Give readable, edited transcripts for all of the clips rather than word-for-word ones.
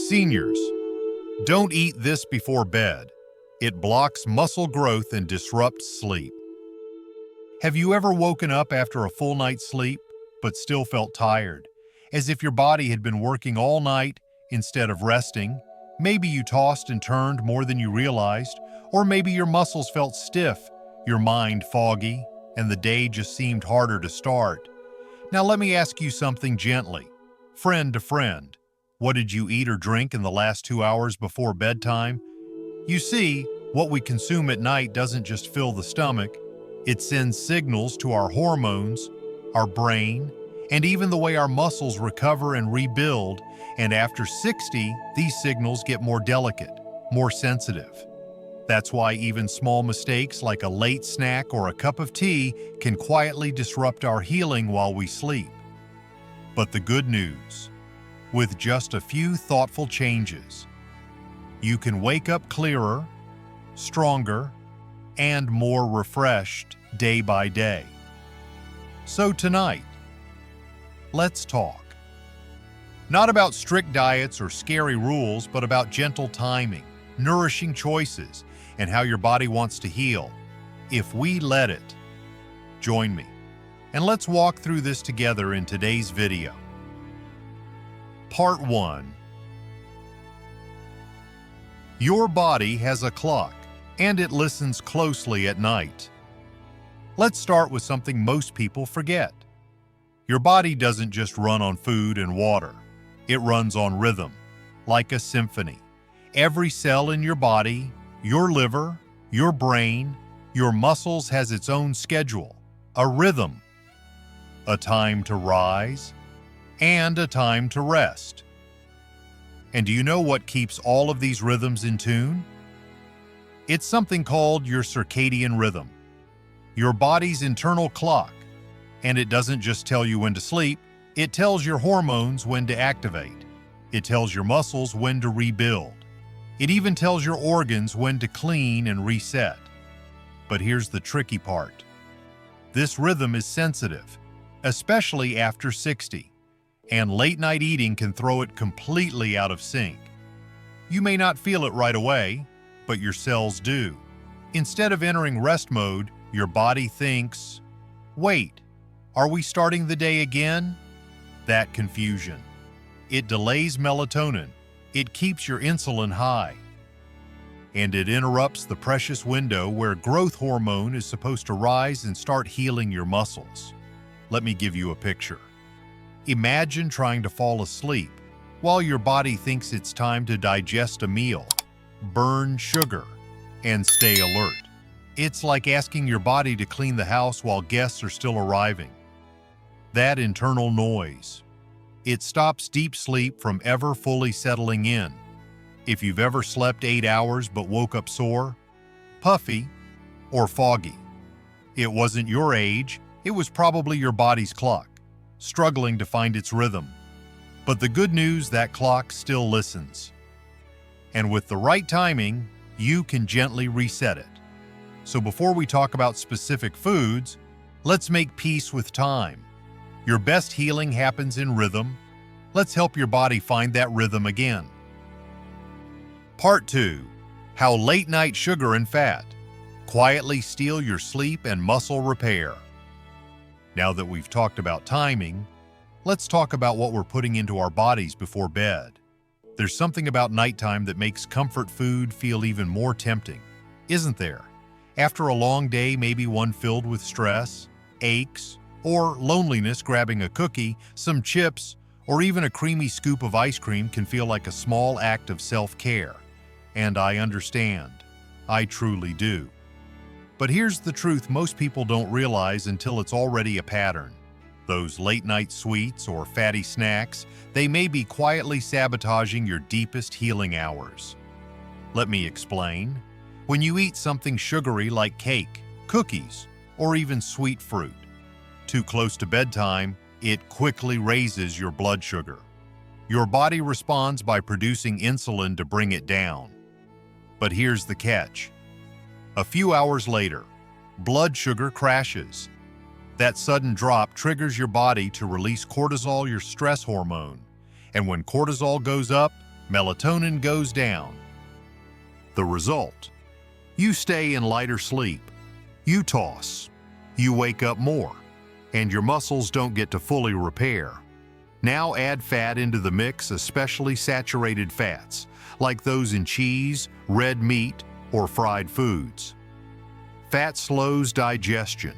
Seniors, don't eat this before bed. It blocks muscle growth and disrupts sleep. Have you ever woken up after a full night's sleep, but still felt tired, as if your body had been working all night instead of resting? Maybe you tossed and turned more than you realized, or maybe your muscles felt stiff, your mind foggy, and the day just seemed harder to start. Now let me ask you something gently, friend to friend. What did you eat or drink in the last 2 hours before bedtime? You see, what we consume at night doesn't just fill the stomach, it sends signals to our hormones, our brain, and even the way our muscles recover and rebuild, and after 60, these signals get more delicate, more sensitive. That's why even small mistakes like a late snack or a cup of tea can quietly disrupt our healing while we sleep. But the good news, with just a few thoughtful changes, you can wake up clearer, stronger, and more refreshed day by day. So tonight, let's talk. Not about strict diets or scary rules, but about gentle timing, nourishing choices, and how your body wants to heal, if we let it. Join me, and let's walk through this together in today's video. Part 1. Your body has a clock, and it listens closely at night. Let's start with something most people forget. Your body doesn't just run on food and water. It runs on rhythm, like a symphony. Every cell in your body, your liver, your brain, your muscles has its own schedule, a rhythm, a time to rise, and a time to rest. And do you know what keeps all of these rhythms in tune? It's something called your circadian rhythm, your body's internal clock. And it doesn't just tell you when to sleep, it tells your hormones when to activate. It tells your muscles when to rebuild. It even tells your organs when to clean and reset. But here's the tricky part. This rhythm is sensitive, especially after 60. And late-night eating can throw it completely out of sync. You may not feel it right away, but your cells do. Instead of entering rest mode, your body thinks, wait, are we starting the day again? That confusion. It delays melatonin, it keeps your insulin high, and it interrupts the precious window where growth hormone is supposed to rise and start healing your muscles. Let me give you a picture. Imagine trying to fall asleep while your body thinks it's time to digest a meal, burn sugar, and stay alert. It's like asking your body to clean the house while guests are still arriving. That internal noise, it stops deep sleep from ever fully settling in. If you've ever slept 8 hours but woke up sore, puffy, or foggy, it wasn't your age, it was probably your body's clock, struggling to find its rhythm. But the good news, that clock still listens. And with the right timing, you can gently reset it. So before we talk about specific foods, let's make peace with time. Your best healing happens in rhythm. Let's help your body find that rhythm again. Part 2. How late-night sugar and fat quietly steal your sleep and muscle repair. Now that we've talked about timing, let's talk about what we're putting into our bodies before bed. There's something about nighttime that makes comfort food feel even more tempting, isn't there? After a long day, maybe one filled with stress, aches, or loneliness, grabbing a cookie, some chips, or even a creamy scoop of ice cream can feel like a small act of self-care. And I understand. I truly do. But here's the truth most people don't realize until it's already a pattern. Those late-night sweets or fatty snacks, they may be quietly sabotaging your deepest healing hours. Let me explain. When you eat something sugary like cake, cookies, or even sweet fruit, too close to bedtime, it quickly raises your blood sugar. Your body responds by producing insulin to bring it down. But here's the catch. A few hours later, blood sugar crashes. That sudden drop triggers your body to release cortisol, your stress hormone. And when cortisol goes up, Melatonin goes down. The result: you stay in lighter sleep, you toss, you wake up more, and your muscles don't get to fully repair. Now add fat into the mix, especially saturated fats, like those in cheese, red meat, or fried foods. Fat slows digestion.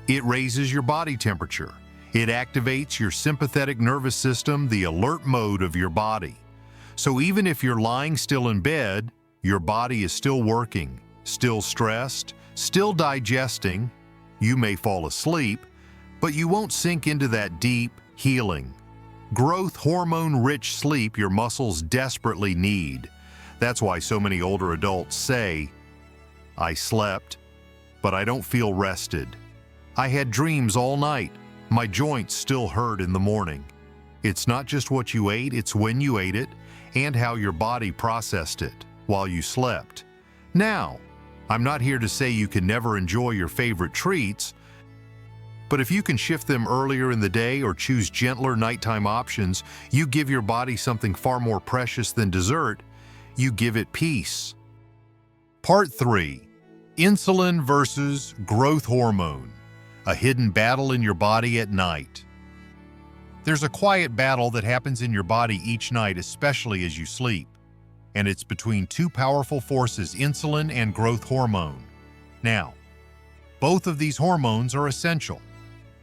It raises your body temperature. It activates your sympathetic nervous system, the alert mode of your body. So even if you're lying still in bed, your body is still working, still stressed, still digesting. You may fall asleep, but you won't sink into that deep, healing, growth hormone-rich sleep your muscles desperately need. That's why so many older adults say, "I slept, but I don't feel rested. I had dreams all night. My joints still hurt in the morning." It's not just what you ate, it's when you ate it and how your body processed it while you slept. Now, I'm not here to say you can never enjoy your favorite treats, but if you can shift them earlier in the day or choose gentler nighttime options, you give your body something far more precious than dessert. You give it peace. Part 3. Insulin versus growth hormone. A hidden battle in your body at night. There's a quiet battle that happens in your body each night, especially as you sleep. And it's between two powerful forces, insulin and growth hormone. Now, both of these hormones are essential.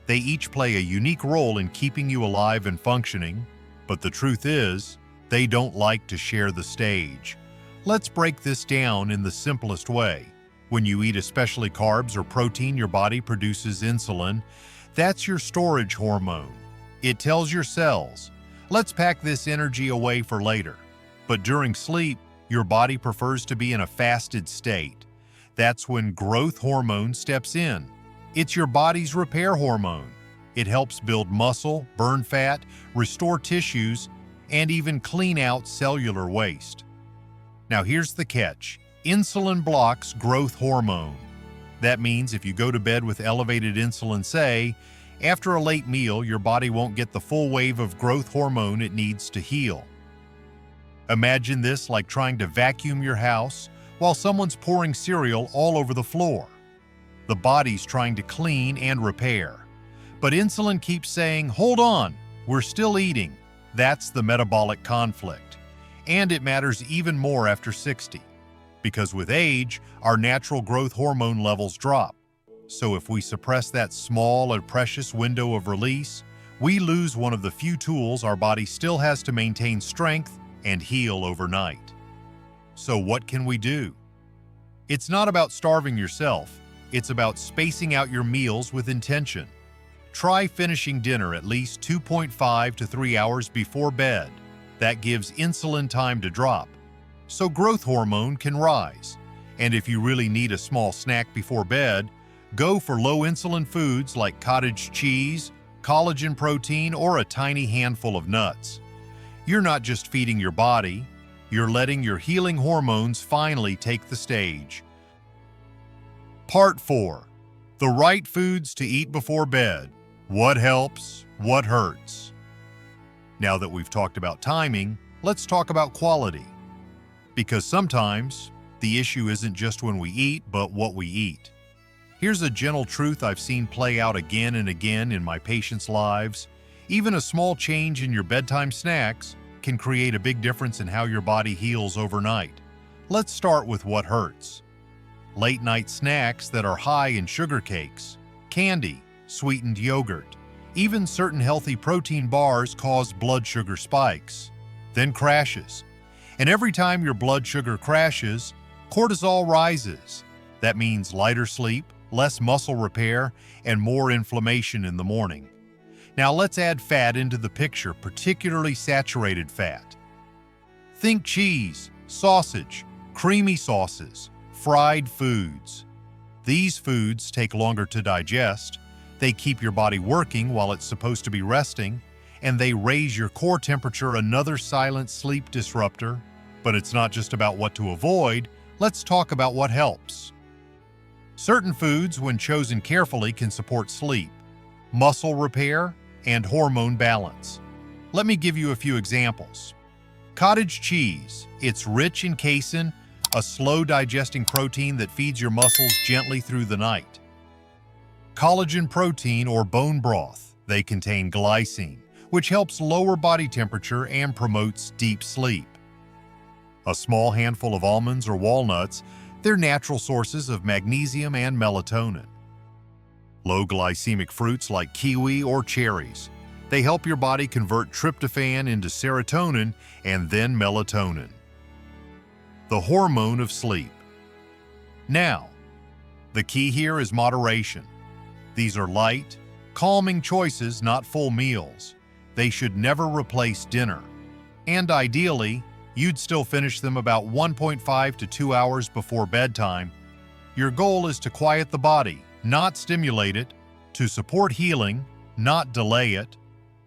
They each play a unique role in keeping you alive and functioning, but the truth is, they don't like to share the stage. Let's break this down in the simplest way. When you eat especially carbs or protein, your body produces insulin. That's your storage hormone. It tells your cells, let's pack this energy away for later. But during sleep, your body prefers to be in a fasted state. That's when growth hormone steps in. It's your body's repair hormone. It helps build muscle, burn fat, restore tissues, and even clean out cellular waste. Now here's the catch. Insulin blocks growth hormone. That means if you go to bed with elevated insulin, say, after a late meal, your body won't get the full wave of growth hormone it needs to heal. Imagine this like trying to vacuum your house while someone's pouring cereal all over the floor. The body's trying to clean and repair. But insulin keeps saying, hold on, we're still eating. That's the metabolic conflict. And it matters even more after 60. Because with age, our natural growth hormone levels drop. So if we suppress that small and precious window of release, we lose one of the few tools our body still has to maintain strength and heal overnight. So what can we do? It's not about starving yourself. It's about spacing out your meals with intention. Try finishing dinner at least 2.5 to 3 hours before bed. That gives insulin time to drop, so growth hormone can rise. And if you really need a small snack before bed, go for low insulin foods like cottage cheese, collagen protein, or a tiny handful of nuts. You're not just feeding your body, you're letting your healing hormones finally take the stage. Part 4. The right foods to eat before bed. What helps, what hurts. Now that we've talked about timing, let's talk about quality. Because sometimes, the issue isn't just when we eat, but what we eat. Here's a gentle truth I've seen play out again and again in my patients' lives. Even a small change in your bedtime snacks can create a big difference in how your body heals overnight. Let's start with what hurts. Late-night snacks that are high in sugar cakes, candy, sweetened yogurt, even certain healthy protein bars cause blood sugar spikes, then crashes. And every time your blood sugar crashes, cortisol rises. That means lighter sleep, less muscle repair, and more inflammation in the morning. Now let's add fat into the picture, particularly saturated fat. Think cheese, sausage, creamy sauces, fried foods. These foods take longer to digest, they keep your body working while it's supposed to be resting, and they raise your core temperature, another silent sleep disruptor. But it's not just about what to avoid, let's talk about what helps. Certain foods, when chosen carefully, can support sleep, muscle repair, and hormone balance. Let me give you a few examples. Cottage cheese. It's rich in casein, a slow-digesting protein that feeds your muscles gently through the night. Collagen protein or bone broth. They contain glycine, which helps lower body temperature and promotes deep sleep. A small handful of almonds or walnuts. They're natural sources of magnesium and melatonin. Low-glycemic fruits like kiwi or cherries. They help your body convert tryptophan into serotonin and then melatonin. The hormone of sleep. Now, the key here is moderation. These are light, calming choices, not full meals. They should never replace dinner. And ideally, you'd still finish them about 1.5 to 2 hours before bedtime. Your goal is to quiet the body, not stimulate it, to support healing, not delay it.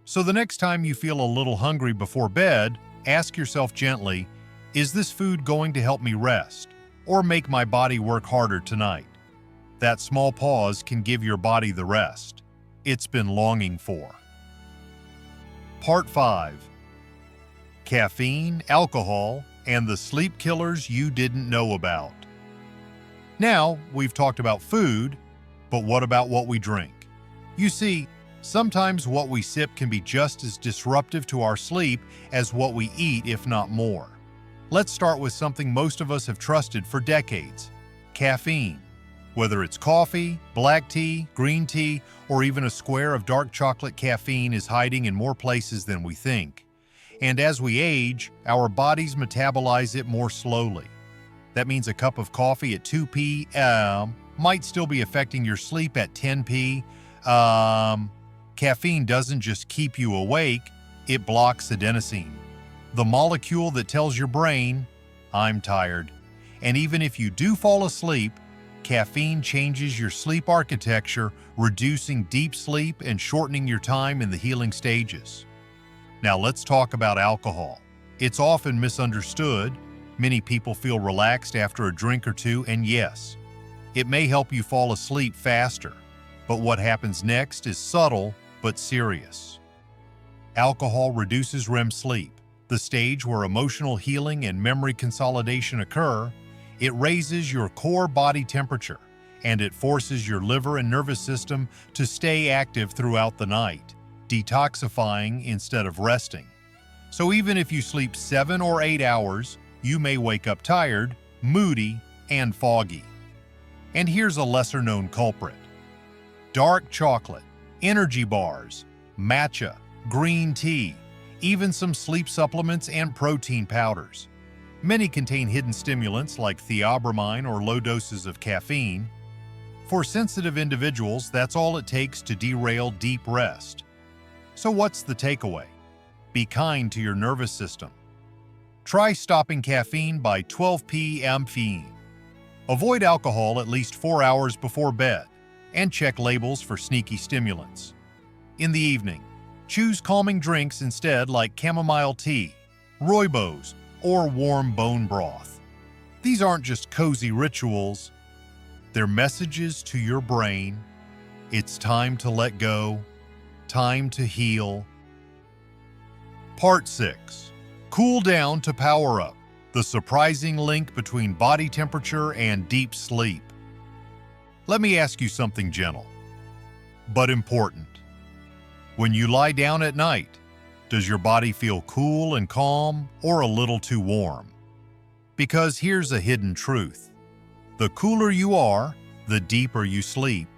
So the next time you feel a little hungry before bed, ask yourself gently, is this food going to help me rest or make my body work harder tonight? That small pause can give your body the rest it's been longing for. Part 5. Caffeine, alcohol, and the sleep killers you didn't know about. Now, we've talked about food, but what about what we drink? You see, sometimes what we sip can be just as disruptive to our sleep as what we eat, if not more. Let's start with something most of us have trusted for decades: caffeine. Whether it's coffee, black tea, green tea, or even a square of dark chocolate, caffeine is hiding in more places than we think. And as we age, our bodies metabolize it more slowly. That means a cup of coffee at 2 p.m. might still be affecting your sleep at 10 p.m. Caffeine doesn't just keep you awake, it blocks adenosine, the molecule that tells your brain, I'm tired. And even if you do fall asleep, caffeine changes your sleep architecture, reducing deep sleep and shortening your time in the healing stages. Now let's talk about alcohol. It's often misunderstood. Many people feel relaxed after a drink or two, and yes, it may help you fall asleep faster. But what happens next is subtle but serious. Alcohol reduces REM sleep, the stage where emotional healing and memory consolidation occur. It raises your core body temperature, and it forces your liver and nervous system to stay active throughout the night, detoxifying instead of resting. So even if you sleep 7 or 8 hours, you may wake up tired, moody, and foggy. And here's a lesser-known culprit: dark chocolate, energy bars, matcha, green tea, even some sleep supplements and protein powders. Many contain hidden stimulants like theobromine or low doses of caffeine. For sensitive individuals, that's all it takes to derail deep rest. So what's the takeaway? Be kind to your nervous system. Try stopping caffeine by 12 p.m. Avoid alcohol at least 4 hours before bed, and check labels for sneaky stimulants. In the evening, choose calming drinks instead, like chamomile tea, rooibos, or warm bone broth. These aren't just cozy rituals, they're messages to your brain. It's time to let go, time to heal. Part 6. Cool down to power up. The surprising link between body temperature and deep sleep. Let me ask you something gentle, but important. When you lie down at night, does your body feel cool and calm, or a little too warm? Because here's a hidden truth. The cooler you are, the deeper you sleep.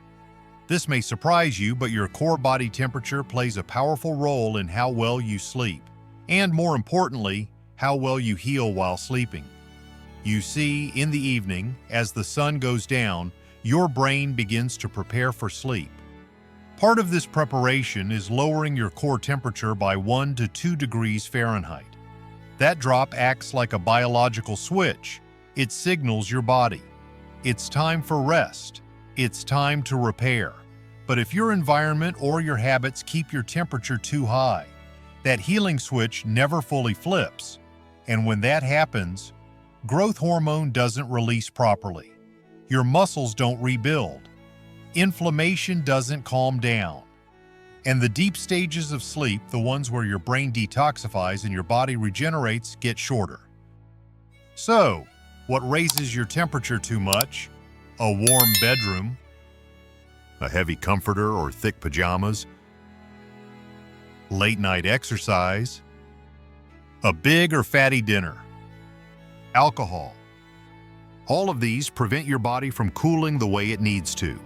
This may surprise you, but your core body temperature plays a powerful role in how well you sleep, and more importantly, how well you heal while sleeping. You see, in the evening, as the sun goes down, your brain begins to prepare for sleep. Part of this preparation is lowering your core temperature by 1 to 2 degrees Fahrenheit. That drop acts like a biological switch. It signals your body. It's time for rest. It's time to repair. But if your environment or your habits keep your temperature too high, that healing switch never fully flips. And when that happens, growth hormone doesn't release properly. Your muscles don't rebuild. Inflammation doesn't calm down. And the deep stages of sleep, the ones where your brain detoxifies and your body regenerates, get shorter. So, what raises your temperature too much? A warm bedroom, a heavy comforter or thick pajamas, late night exercise, a big or fatty dinner, alcohol. All of these prevent your body from cooling the way it needs to.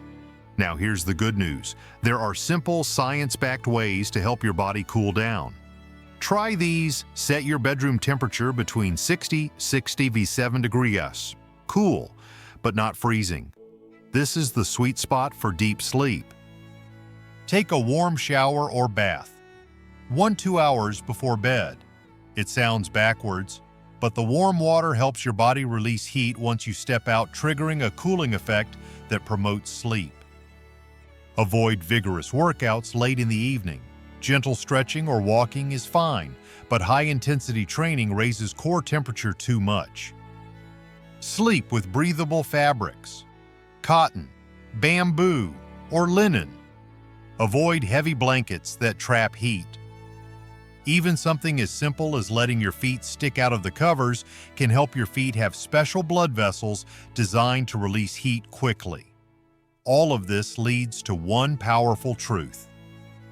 Now here's the good news. There are simple, science-backed ways to help your body cool down. Try these. Set your bedroom temperature between 60–67 degrees. Cool, but not freezing. This is the sweet spot for deep sleep. Take a warm shower or bath 1–2 hours before bed. It sounds backwards, but the warm water helps your body release heat once you step out, triggering a cooling effect that promotes sleep. Avoid vigorous workouts late in the evening. Gentle stretching or walking is fine, but high-intensity training raises core temperature too much. Sleep with breathable fabrics, cotton, bamboo, or linen. Avoid heavy blankets that trap heat. Even something as simple as letting your feet stick out of the covers can help your feet have special blood vessels designed to release heat quickly. All of this leads to one powerful truth.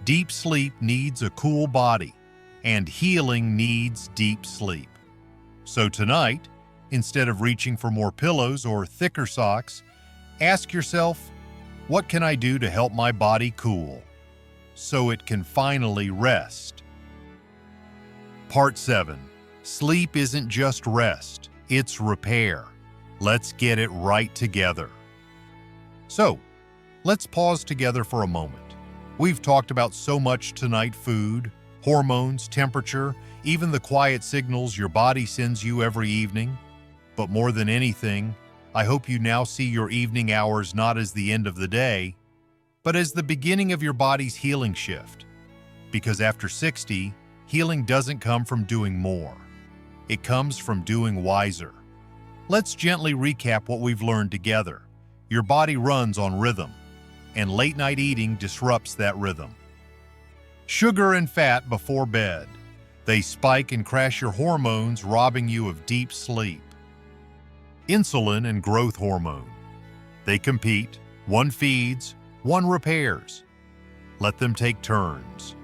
Deep sleep needs a cool body, and healing needs deep sleep. So tonight, instead of reaching for more pillows or thicker socks, ask yourself, what can I do to help my body cool so it can finally rest? Part 7. Sleep isn't just rest, it's repair. Let's get it right together. So, let's pause together for a moment. We've talked about so much tonight: food, hormones, temperature, even the quiet signals your body sends you every evening. But more than anything, I hope you now see your evening hours not as the end of the day, but as the beginning of your body's healing shift. Because after 60, healing doesn't come from doing more. It comes from doing wiser. Let's gently recap what we've learned together. Your body runs on rhythm, and late-night eating disrupts that rhythm. Sugar and fat before bed. They spike and crash your hormones, robbing you of deep sleep. Insulin and growth hormone. They compete. One feeds, one repairs. Let them take turns.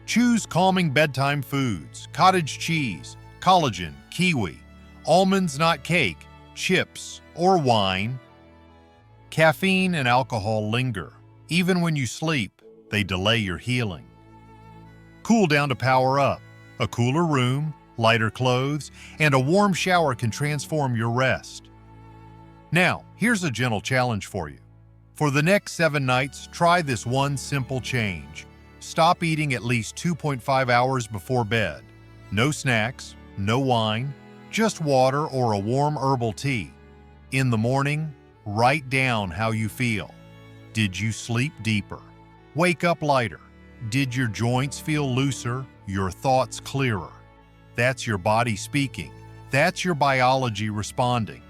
Choose calming bedtime foods: cottage cheese, collagen, kiwi, almonds not cake, chips, or wine. Caffeine and alcohol linger. Even when you sleep, they delay your healing. Cool down to power up. A cooler room, lighter clothes, and a warm shower can transform your rest. Now, here's a gentle challenge for you. For the next 7 nights, try this one simple change. Stop eating at least 2.5 hours before bed. No snacks, no wine, just water or a warm herbal tea. In the morning, write down how you feel. Did you sleep deeper? Wake up lighter? Did your joints feel looser? Your thoughts clearer? That's your body speaking. That's your biology responding.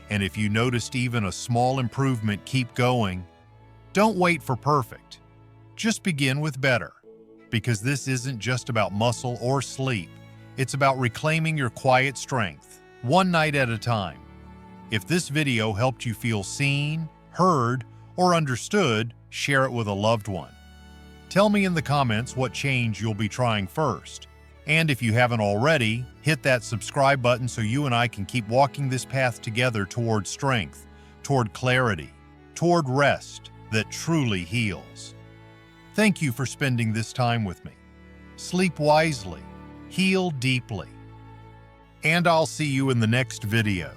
And if you noticed even a small improvement, keep going. Don't wait for perfect. Just begin with better. Because this isn't just about muscle or sleep. It's about reclaiming your quiet strength, one night at a time. If this video helped you feel seen, heard, or understood, share it with a loved one. Tell me in the comments what change you'll be trying first. And if you haven't already, hit that subscribe button so you and I can keep walking this path together toward strength, toward clarity, toward rest that truly heals. Thank you for spending this time with me. Sleep wisely, heal deeply, and I'll see you in the next video.